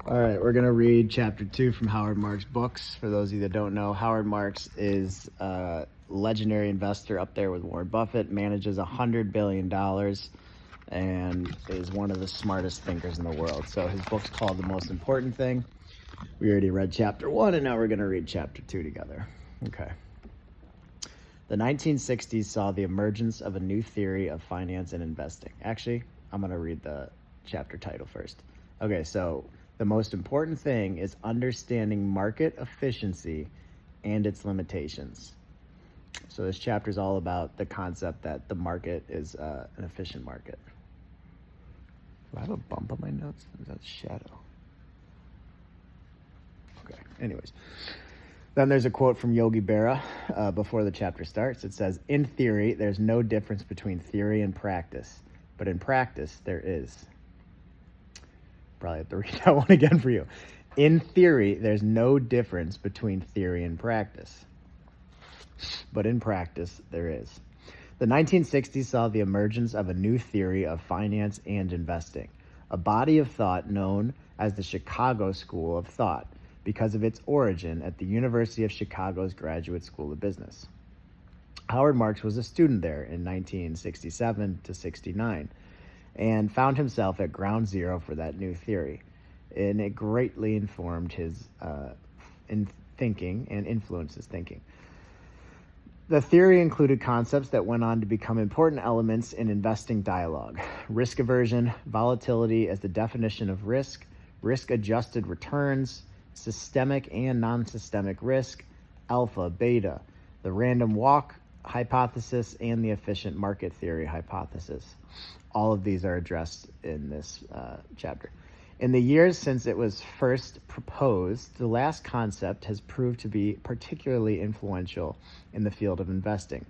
All right, we're going to read chapter 2 from Howard Marks' books. For those of you that don't know, Howard Marks is a legendary investor up there with Warren Buffett, manages $100 billion, and is one of the smartest thinkers in the world. So his book's called The Most Important Thing. We already read chapter 1, and now we're going to read chapter 2 together. Okay. The 1960s saw the emergence of a new theory of finance and investing. Actually, I'm going to read the chapter title first. Okay, so the most important thing is understanding market efficiency and its limitations. So this chapter is all about the concept that the market is an efficient market. Do I have a bump on my notes? Is that shadow? Okay, anyways. Then there's a quote from Yogi Berra before the chapter starts. It says, "In theory, there's no difference between theory and practice, but in practice, there is." Probably have to read that one again for you. In theory, there's no difference between theory and practice, but in practice, there is. The 1960s saw the emergence of a new theory of finance and investing, a body of thought known as the Chicago School of Thought, because of its origin at the University of Chicago's Graduate School of Business. Howard Marks was a student there in 1967 to 69 and found himself at ground zero for that new theory, and it greatly informed his thinking and influenced his thinking. The theory included concepts that went on to become important elements in investing dialogue: risk aversion, volatility as the definition of risk, risk-adjusted returns, systemic and non-systemic risk, alpha, beta, the random walk hypothesis, and the efficient market theory hypothesis. All of these are addressed in this chapter. In the years since it was first proposed, the last concept has proved to be particularly influential in the field of investing,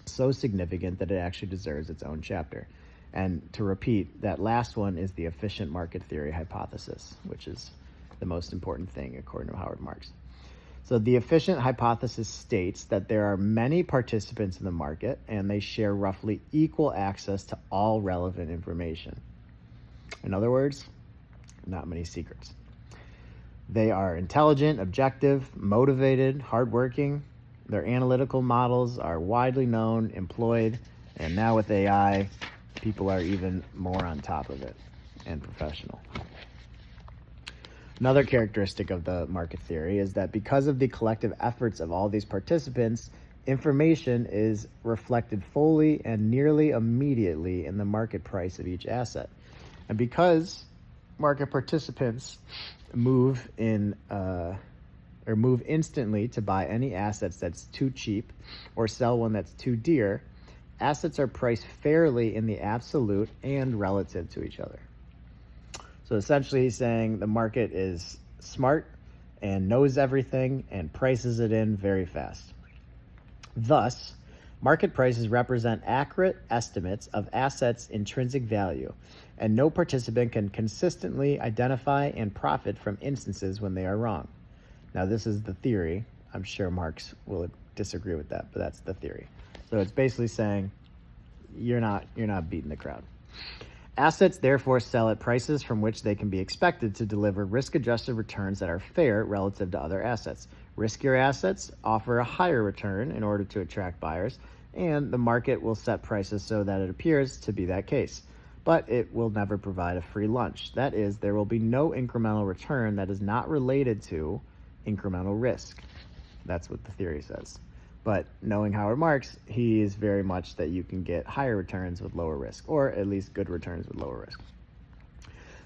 so significant that it actually deserves its own chapter. And to repeat, that last one is the efficient market theory hypothesis, which is the most important thing according to Howard Marks. So the efficient hypothesis states that there are many participants in the market and they share roughly equal access to all relevant information. In other words, not many secrets. They are intelligent, objective, motivated, hardworking. Their analytical models are widely known, employed, and now with AI, people are even more on top of it, and professional. Another characteristic of the market theory is that because of the collective efforts of all these participants, information is reflected fully and nearly immediately in the market price of each asset. And because market participants move instantly to buy any assets that's too cheap or sell one that's too dear, assets are priced fairly in the absolute and relative to each other. So essentially he's saying the market is smart and knows everything and prices it in very fast. Thus, market prices represent accurate estimates of assets' intrinsic value, and no participant can consistently identify and profit from instances when they are wrong. Now, this is the theory. I'm sure Marx will disagree with that, but that's the theory. So it's basically saying you're not beating the crowd. Assets therefore sell at prices from which they can be expected to deliver risk-adjusted returns that are fair relative to other assets. Riskier assets offer a higher return in order to attract buyers, and the market will set prices so that it appears to be that case. But it will never provide a free lunch. That is, there will be no incremental return that is not related to incremental risk. That's what the theory says. But knowing Howard Marks, he is very much that you can get higher returns with lower risk, or at least good returns with lower risk.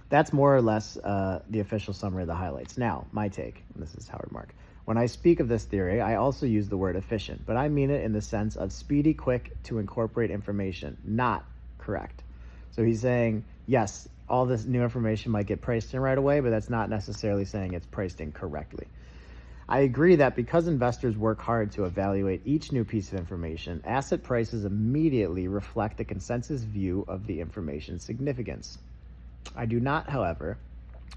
That's more or less the official summary of the highlights. Now, my take, and this is Howard Mark. When I speak of this theory, I also use the word efficient, but I mean it in the sense of speedy, quick to incorporate information, not correct. So he's saying, yes, all this new information might get priced in right away, but that's not necessarily saying it's priced in correctly. I agree that because investors work hard to evaluate each new piece of information, asset prices immediately reflect the consensus view of the information's significance. I do not, however,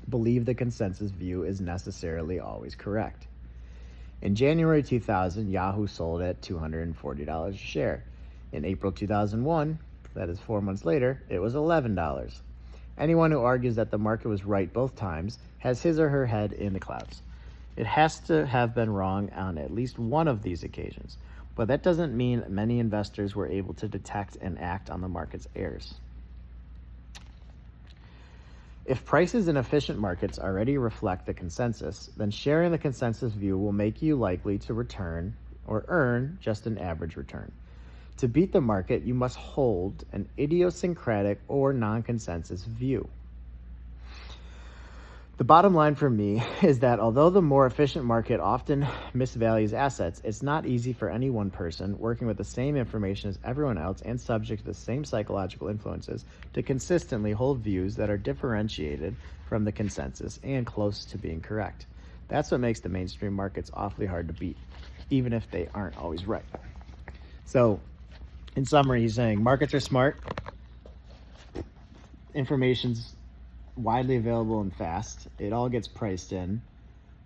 believe the consensus view is necessarily always correct. In January 2000, Yahoo sold at $240 a share. In April 2001, that is 4 months later, it was $11. Anyone who argues that the market was right both times has his or her head in the clouds. It has to have been wrong on at least one of these occasions, but that doesn't mean many investors were able to detect and act on the market's errors. If prices in efficient markets already reflect the consensus, then sharing the consensus view will make you likely to return or earn just an average return. To beat the market, you must hold an idiosyncratic or non-consensus view. The bottom line for me is that although the more efficient market often misvalues assets, it's not easy for any one person working with the same information as everyone else and subject to the same psychological influences to consistently hold views that are differentiated from the consensus and close to being correct. That's what makes the mainstream markets awfully hard to beat, even if they aren't always right. So, in summary, he's saying markets are smart, information's widely available and fast. It all gets priced in.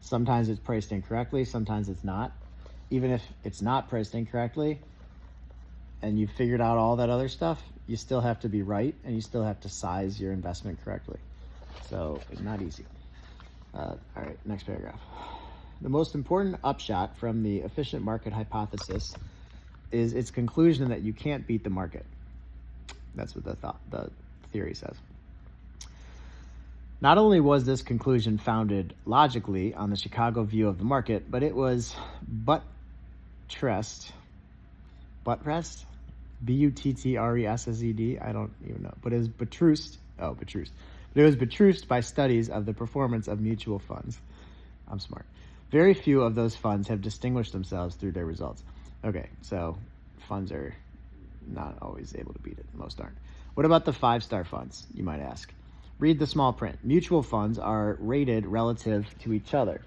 Sometimes it's priced incorrectly, sometimes it's not. Even if it's not priced incorrectly and you've figured out all that other stuff, you still have to be right and you still have to size your investment correctly. So it's not easy. All right, next paragraph. The most important upshot from the efficient market hypothesis is its conclusion that you can't beat the market. That's what the theory says. Not only was this conclusion founded logically on the Chicago view of the market, but it was buttressed, B-U-T-T-R-E-S-S-E-D, I don't even know, but it was buttressed by studies of the performance of mutual funds. I'm smart. Very few of those funds have distinguished themselves through their results. Okay, so funds are not always able to beat it. Most aren't. What about the 5-star funds, you might ask? Read the small print. Mutual funds are rated relative to each other.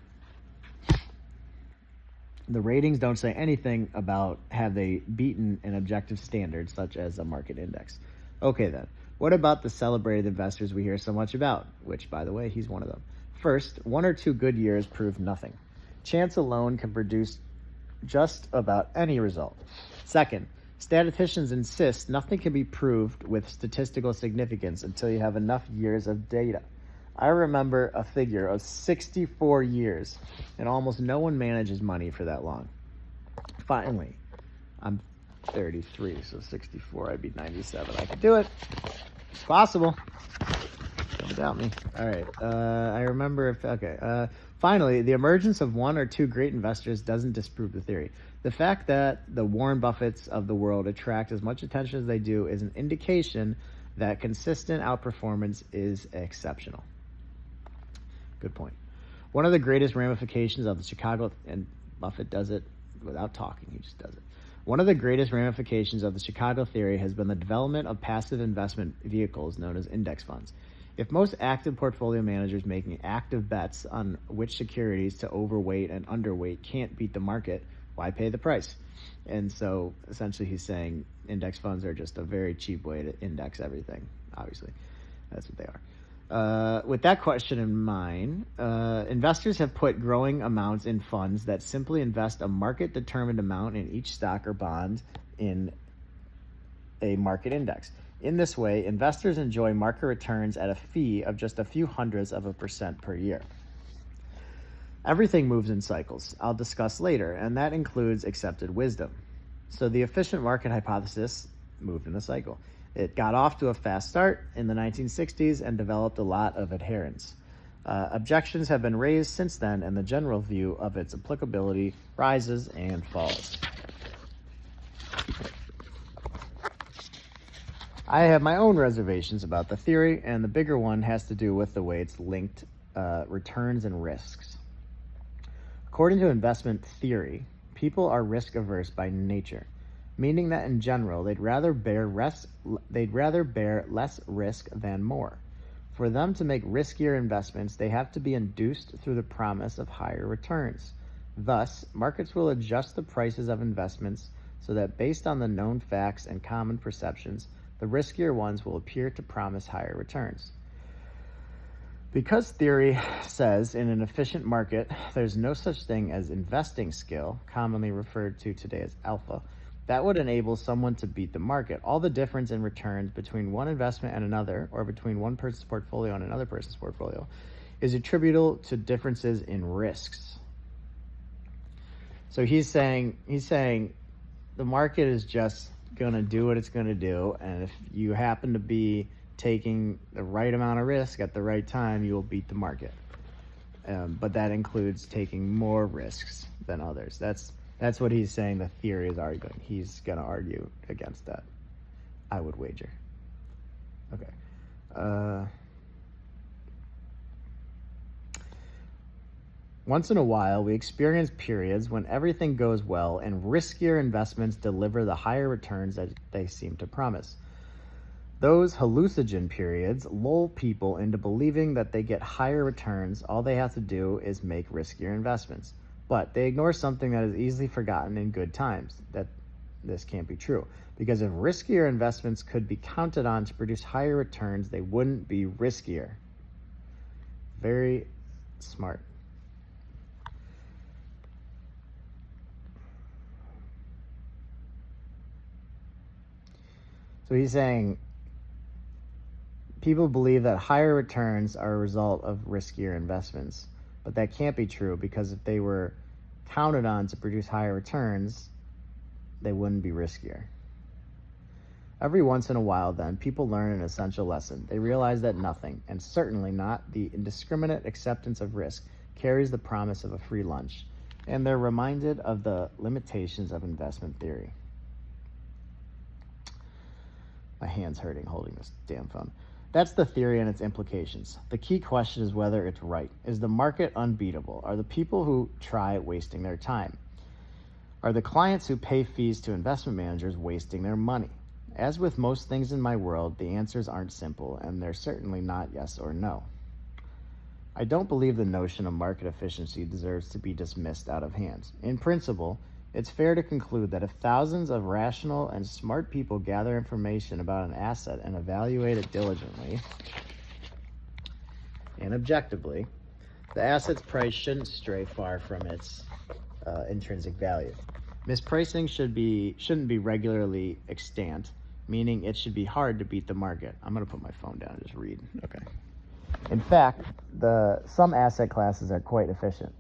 The ratings don't say anything about have they beaten an objective standard such as a market index. Okay then, what about the celebrated investors we hear so much about? Which, by the way, he's one of them. First, 1 or 2 good years prove nothing. Chance alone can produce just about any result. Second, statisticians insist nothing can be proved with statistical significance until you have enough years of data. I remember a figure of 64 years, and almost no one manages money for that long. Finally, I'm 33, so 64, I'd be 97. I could do it. It's possible. Don't doubt me. All right. I remember finally, the emergence of 1 or 2 great investors doesn't disprove the theory. The fact that the Warren Buffetts of the world attract as much attention as they do is an indication that consistent outperformance is exceptional. Good point. One of the greatest ramifications of the Chicago, and Buffett does it without talking, he just does it. One of the greatest ramifications of the Chicago theory has been the development of passive investment vehicles known as index funds. If most active portfolio managers making active bets on which securities to overweight and underweight can't beat the market, why pay the price? And so essentially he's saying index funds are just a very cheap way to index everything. Obviously, that's what they are. With that question in mind, investors have put growing amounts in funds that simply invest a market-determined amount in each stock or bond in a market index. In this way, investors enjoy market returns at a fee of just a few hundredths of a % per year. Everything moves in cycles, I'll discuss later, and that includes accepted wisdom. So the efficient market hypothesis moved in a cycle. It got off to a fast start in the 1960s and developed a lot of adherents. Objections have been raised since then, and the general view of its applicability rises and falls. I have my own reservations about the theory, and the bigger one has to do with the way it's linked returns and risks. According to investment theory, people are risk averse by nature, meaning that in general they'd rather bear less risk than more. For them to make riskier investments, they have to be induced through the promise of higher returns. Thus, markets will adjust the prices of investments so that based on the known facts and common perceptions, the riskier ones will appear to promise higher returns. Because theory says in an efficient market there's no such thing as investing skill, commonly referred to today as alpha, That would enable someone to beat the market. All the difference in returns between one investment and another, or between one person's portfolio and another person's portfolio, is attributable to differences in risks. So he's saying the market is just going to do what it's going to do, and if you happen to be taking the right amount of risk at the right time, you will beat the market. But that includes taking more risks than others. That's what he's saying the theory is arguing. He's going to argue against that, I would wager. Okay. Once in a while, we experience periods when everything goes well and riskier investments deliver the higher returns that they seem to promise. Those hallucinogen periods lull people into believing that they get higher returns. All they have to do is make riskier investments. But they ignore something that is easily forgotten in good times, that this can't be true. Because if riskier investments could be counted on to produce higher returns, they wouldn't be riskier. Very smart. So he's saying people believe that higher returns are a result of riskier investments, but that can't be true, because if they were counted on to produce higher returns, they wouldn't be riskier. Every once in a while, then, people learn an essential lesson. They realize that nothing, and certainly not the indiscriminate acceptance of risk, carries the promise of a free lunch, and they're reminded of the limitations of investment theory. My hand's hurting holding this damn phone. That's the theory and its implications. The key question is whether it's right. Is the market unbeatable? Are the people who try wasting their time? Are the clients who pay fees to investment managers wasting their money? As with most things in my world, the answers aren't simple, and they're certainly not yes or no. I don't believe the notion of market efficiency deserves to be dismissed out of hand. In principle, it's fair to conclude that if thousands of rational and smart people gather information about an asset and evaluate it diligently and objectively, the asset's price shouldn't stray far from its intrinsic value. Mispricing shouldn't be regularly extant, meaning it should be hard to beat the market. I'm going to put my phone down and just read. Okay. In fact, some asset classes are quite efficient.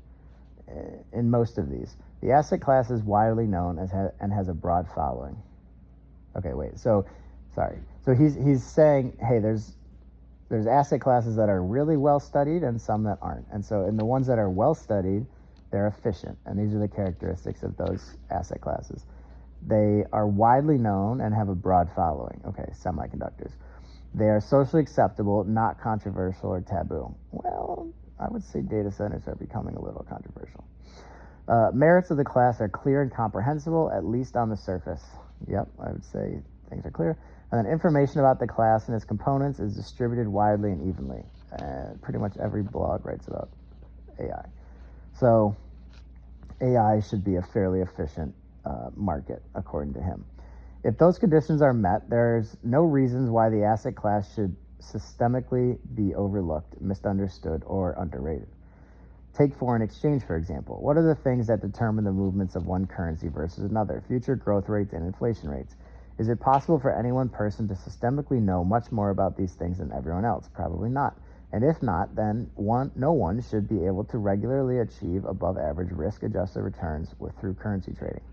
In most of these, the asset class is widely known and has a broad following. Okay, wait. So he's saying, hey, there's asset classes that are really well studied and some that aren't. And so in the ones that are well studied, they're efficient, and these are the characteristics of those asset classes. They are widely known and have a broad following. Okay, semiconductors. They are socially acceptable, not controversial or taboo. Well, I would say data centers are becoming a little controversial. Merits of the class are clear and comprehensible, at least on the surface. Yep, I would say things are clear. And then information about the class and its components is distributed widely and evenly. Pretty much every blog writes about AI. So AI should be a fairly efficient market, according to him. If those conditions are met, there's no reasons why the asset class should systemically be overlooked, misunderstood, or underrated. Take foreign exchange, for example. What are the things that determine the movements of one currency versus another? Future growth rates and inflation rates. Is it possible for any one person to systemically know much more about these things than everyone else? Probably not. And if not, then no one should be able to regularly achieve above average risk-adjusted returns through currency trading.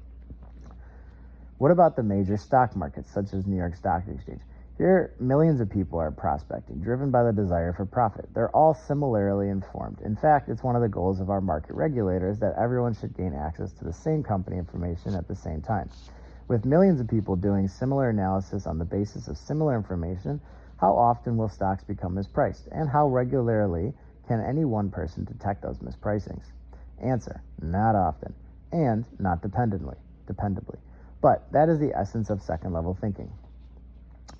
What about the major stock markets, such as New York Stock Exchange? Here, millions of people are prospecting, driven by the desire for profit. They're all similarly informed. In fact, it's one of the goals of our market regulators that everyone should gain access to the same company information at the same time. With millions of people doing similar analysis on the basis of similar information, how often will stocks become mispriced? And how regularly can any one person detect those mispricings? Answer, not often, and not dependably. But that is the essence of second-level thinking.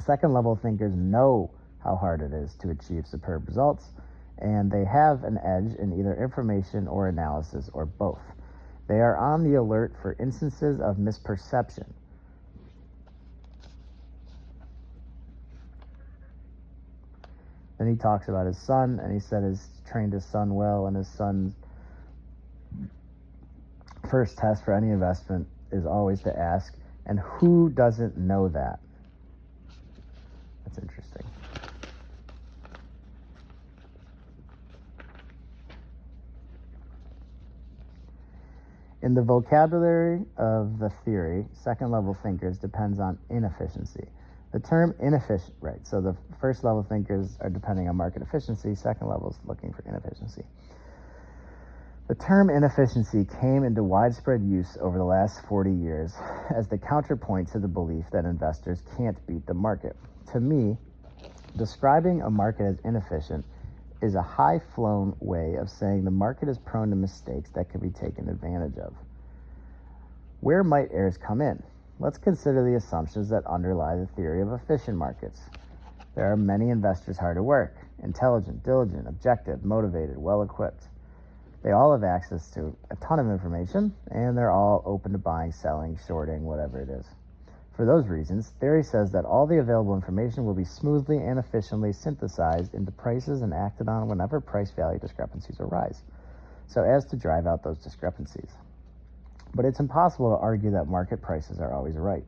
Second-level thinkers know how hard it is to achieve superb results, and they have an edge in either information or analysis or both. They are on the alert for instances of misperception. Then he talks about his son, and he said he's trained his son well, and his son's first test for any investment is always to ask, And who doesn't know that? That's interesting. In the vocabulary of the theory, second-level thinkers depends on inefficiency. The term inefficient, right, so the first-level thinkers are depending on market efficiency, second level is looking for inefficiency. The term inefficiency came into widespread use over the last 40 years as the counterpoint to the belief that investors can't beat the market. To me, describing a market as inefficient is a high-flown way of saying the market is prone to mistakes that can be taken advantage of. Where might errors come in? Let's consider the assumptions that underlie the theory of efficient markets. There are many investors hard at work, intelligent, diligent, objective, motivated, well-equipped. They all have access to a ton of information, and they're all open to buying, selling, shorting, whatever it is. For those reasons, theory says that all the available information will be smoothly and efficiently synthesized into prices and acted on whenever price-value discrepancies arise, so as to drive out those discrepancies. But it's impossible to argue that market prices are always right.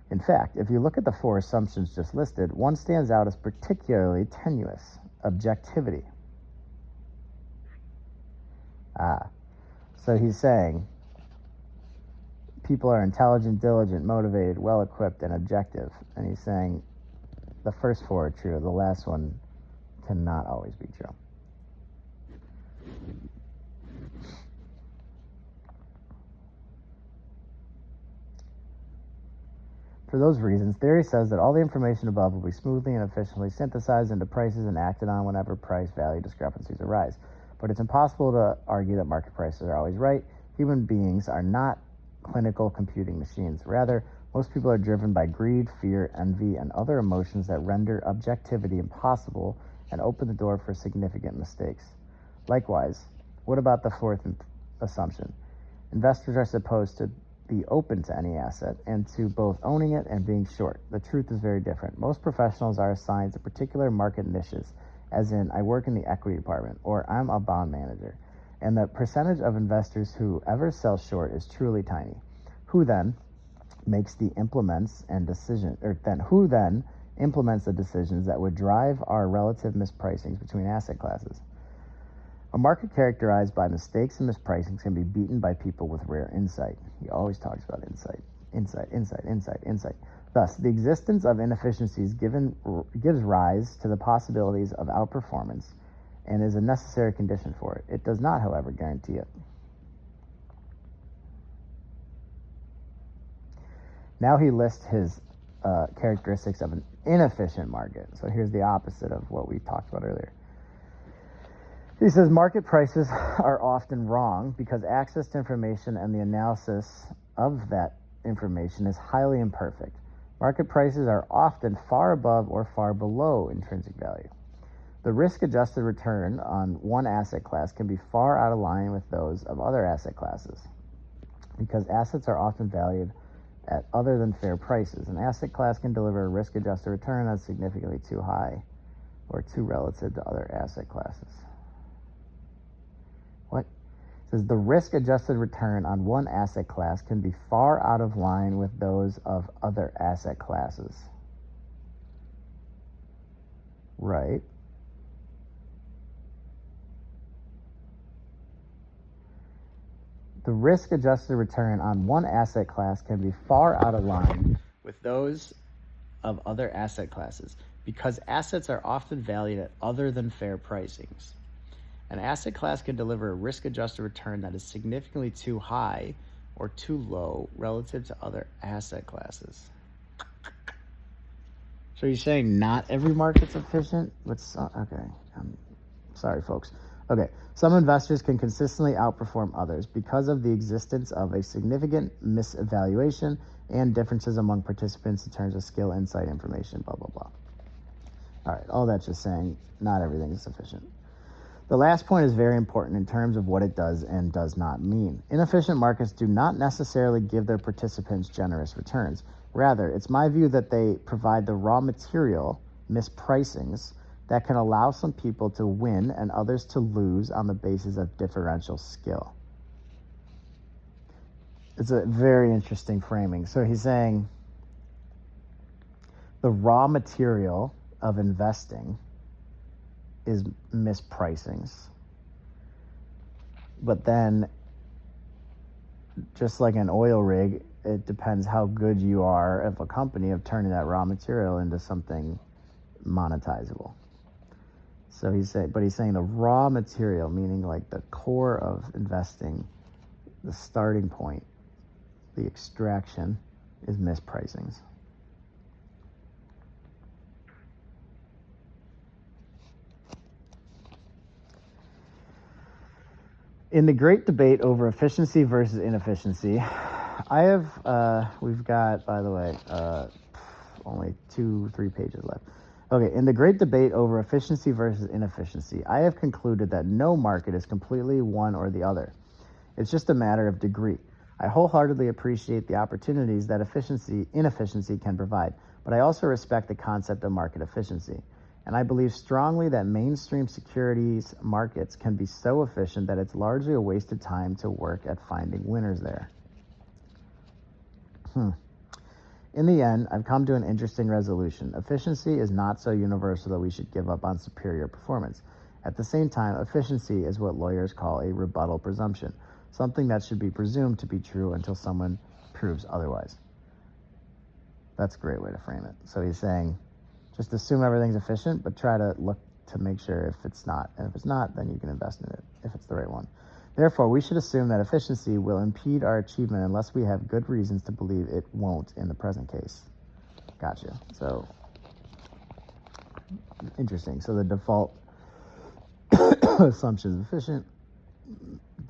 In fact, if you look at the four assumptions just listed, one stands out as particularly tenuous: objectivity. So he's saying people are intelligent, diligent, motivated, well-equipped, and objective. And he's saying the first four are true. The last one cannot always be true. For those reasons, theory says that all the information above will be smoothly and efficiently synthesized into prices and acted on whenever price-value discrepancies arise. But it's impossible to argue that market prices are always right. Human beings are not clinical computing machines. Rather, most people are driven by greed, fear, envy, and other emotions that render objectivity impossible and open the door for significant mistakes. Likewise, what about the fourth assumption? Investors are supposed to be open to any asset and to both owning it and being short. The truth is very different. Most professionals are assigned to particular market niches, as in, I work in the equity department, or I'm a bond manager. And the percentage of investors who ever sell short is truly tiny. Who then implements the decisions that would drive our relative mispricings between asset classes? A market characterized by mistakes and mispricings can be beaten by people with rare insight. He always talks about insight. Thus, the existence of inefficiencies gives rise to the possibilities of outperformance and is a necessary condition for it. It does not, however, guarantee it. Now he lists his characteristics of an inefficient market. So here's the opposite of what we talked about earlier. He says market prices are often wrong because access to information and the analysis of that information is highly imperfect. Market prices are often far above or far below intrinsic value. The risk-adjusted return on one asset class can be far out of line with those of other asset classes because assets are often valued at other than fair prices. An asset class can deliver a risk-adjusted return that's significantly too high or too relative to other asset classes. What? It says the risk-adjusted return on one asset class can be far out of line with those of other asset classes. Right. The risk-adjusted return on one asset class can be far out of line with those of other asset classes because assets are often valued at other than fair pricings. An asset class can deliver a risk-adjusted return that is significantly too high or too low relative to other asset classes. So you're saying not every market's efficient? Okay, sorry, folks. Okay, some investors can consistently outperform others because of the existence of a significant misevaluation and differences among participants in terms of skill, insight, information, blah, blah, blah. All right, all that's just saying not everything is sufficient. The last point is very important in terms of what it does and does not mean. Inefficient markets do not necessarily give their participants generous returns. Rather, it's my view that they provide the raw material, mispricings, that can allow some people to win and others to lose on the basis of differential skill. It's a very interesting framing. So he's saying the raw material of investing is mispricings. But then, just like an oil rig, it depends how good you are of a company of turning that raw material into something monetizable. So he's saying the raw material, meaning like the core of investing, the starting point, the extraction, is mispricings. In the great debate over efficiency versus inefficiency, we've got, by the way, only 2-3 pages left. Okay, in the great debate over efficiency versus inefficiency, I have concluded that no market is completely one or the other. It's just a matter of degree. I wholeheartedly appreciate the opportunities that inefficiency can provide, but I also respect the concept of market efficiency. And I believe strongly that mainstream securities markets can be so efficient that it's largely a waste of time to work at finding winners there. In the end, I've come to an interesting resolution. Efficiency is not so universal that we should give up on superior performance. At the same time, efficiency is what lawyers call a rebuttal presumption, something that should be presumed to be true until someone proves otherwise. That's a great way to frame it. So he's saying, just assume everything's efficient, but try to look to make sure if it's not. And if it's not, then you can invest in it if it's the right one. Therefore, we should assume that efficiency will impede our achievement unless we have good reasons to believe it won't in the present case. Gotcha. So, interesting. So the default assumption is efficient.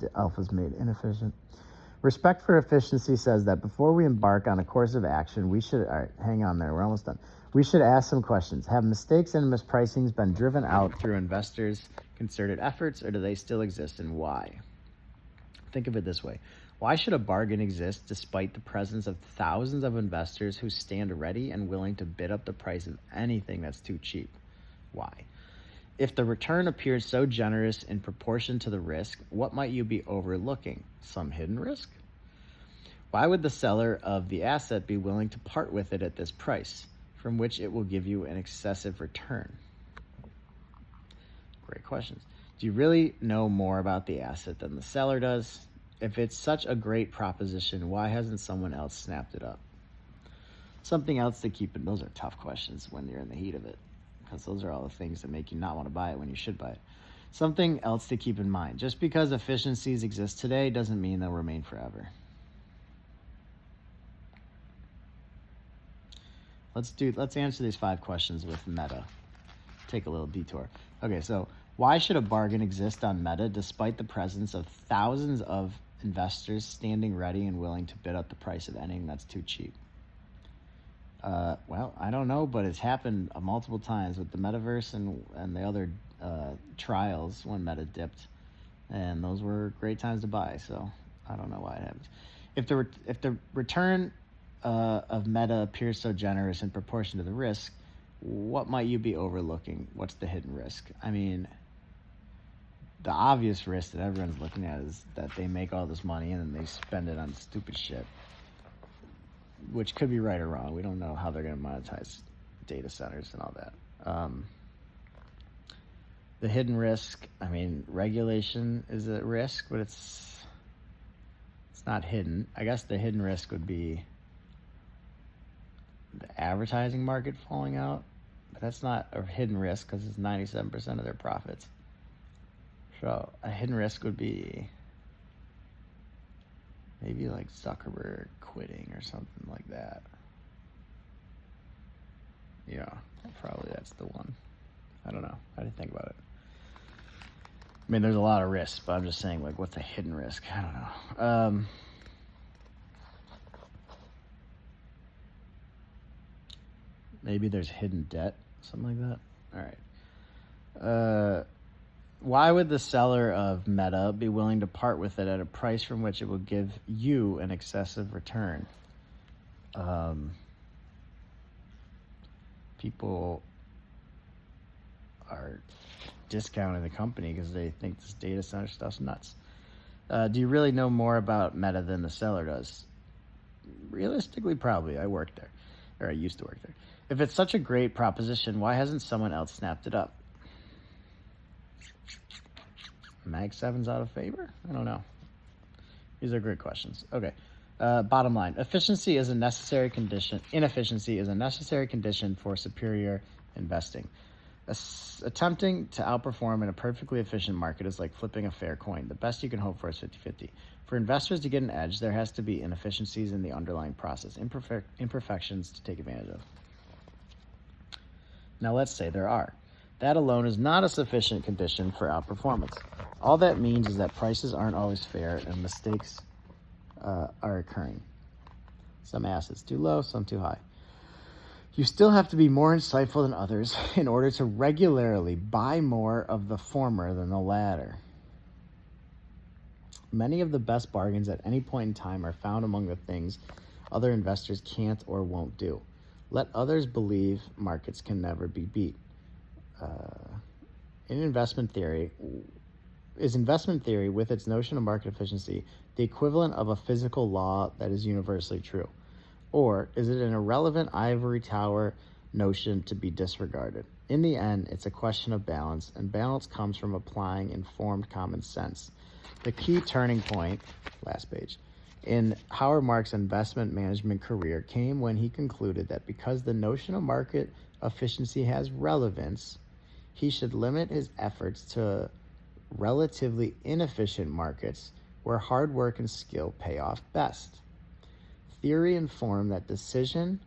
The alpha's made inefficient. Respect for efficiency says that before we embark on a course of action, we should... All right, hang on there. We're almost done. We should ask some questions. Have mistakes and mispricings been driven out through investors' concerted efforts, or do they still exist, and why? Think of it this way. Why should a bargain exist despite the presence of thousands of investors who stand ready and willing to bid up the price of anything that's too cheap? Why? If the return appears so generous in proportion to the risk, what might you be overlooking? Some hidden risk? Why would the seller of the asset be willing to part with it at this price, from which it will give you an excessive return? Great questions. Do you really know more about the asset than the seller does? If it's such a great proposition, why hasn't someone else snapped it up? Something else to keep in... Those are tough questions when you're in the heat of it, because those are all the things that make you not want to buy it when you should buy it. Something else to keep in mind. Just because efficiencies exist today doesn't mean they'll remain forever. Let's answer these 5 questions with Meta. Take a little detour. Okay, so why should a bargain exist on Meta despite the presence of thousands of investors standing ready and willing to bid up the price of anything that's too cheap? Well, I don't know, but it's happened multiple times with the metaverse and the other trials when Meta dipped, and those were great times to buy. So I don't know why it happens. If the return of Meta appears so generous in proportion to the risk, what might you be overlooking? What's the hidden risk? I mean, the obvious risk that everyone's looking at is that they make all this money and then they spend it on stupid shit, which could be right or wrong. We don't know how they're going to monetize data centers and all that. The hidden risk, I mean, regulation is a risk, but it's not hidden. I guess the hidden risk would be the advertising market falling out, but that's not a hidden risk because it's 97% of their profits. So a hidden risk would be maybe like Zuckerberg quitting or something like that. Yeah, probably that's the one. I don't know. I didn't think about it. I mean, there's a lot of risks, but I'm just saying, like, what's a hidden risk? I don't know. Maybe there's hidden debt, something like that. All right. Why would the seller of Meta be willing to part with it at a price from which it will give you an excessive return? People are discounting the company because they think this data center stuff's nuts. Do you really know more about Meta than the seller does? Realistically, probably. I worked there, or I used to work there. If it's such a great proposition, why hasn't someone else snapped it up? Mag 7's out of favor? I don't know. These are great questions. Okay. Bottom line, inefficiency is a necessary condition for superior investing. Attempting to outperform in a perfectly efficient market is like flipping a fair coin. The best you can hope for is 50-50. For investors to get an edge, there has to be inefficiencies in the underlying process, imperfections to take advantage of. Now let's say there are. That alone is not a sufficient condition for outperformance. All that means is that prices aren't always fair and mistakes are occurring. Some assets too low, some too high. You still have to be more insightful than others in order to regularly buy more of the former than the latter. Many of the best bargains at any point in time are found among the things other investors can't or won't do. Let others believe markets can never be beat. In investment theory, is investment theory with its notion of market efficiency the equivalent of a physical law that is universally true? Or is it an irrelevant ivory tower notion to be disregarded? In the end, it's a question of balance, and balance comes from applying informed common sense. The key turning point, last page, in Howard Marks' investment management career came when he concluded that because the notion of market efficiency has relevance, he should limit his efforts to relatively inefficient markets where hard work and skill pay off best. Theory informed that decision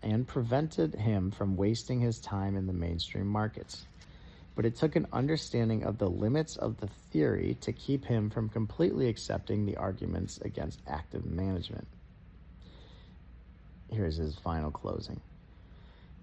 and prevented him from wasting his time in the mainstream markets. But it took an understanding of the limits of the theory to keep him from completely accepting the arguments against active management. Here's his final closing.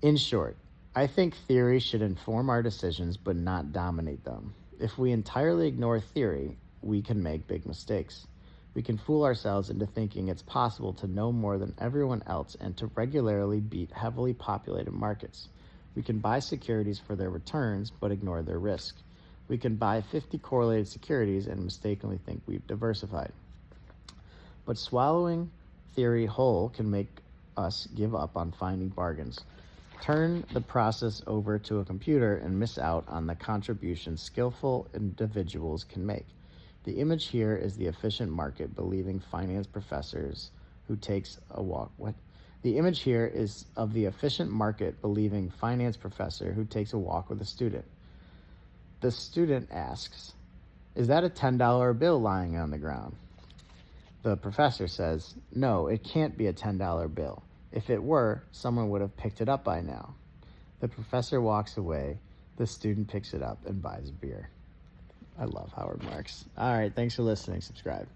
In short, I think theory should inform our decisions but not dominate them. If we entirely ignore theory, we can make big mistakes. We can fool ourselves into thinking it's possible to know more than everyone else and to regularly beat heavily populated markets. We can buy securities for their returns but ignore their risk. We can buy 50 correlated securities and mistakenly think we've diversified. But swallowing theory whole can make us give up on finding bargains. Turn the process over to a computer and miss out on the contributions skillful individuals can make. The image here is the efficient market believing finance professors who takes a walk. The image here is of the efficient market believing finance professor who takes a walk with a student. The student asks, "Is that a $10 bill lying on the ground?" The professor says, "No, it can't be a $10 bill. If it were, someone would have picked it up by now." The professor walks away. The student picks it up and buys a beer. I love Howard Marks. All right, thanks for listening. Subscribe.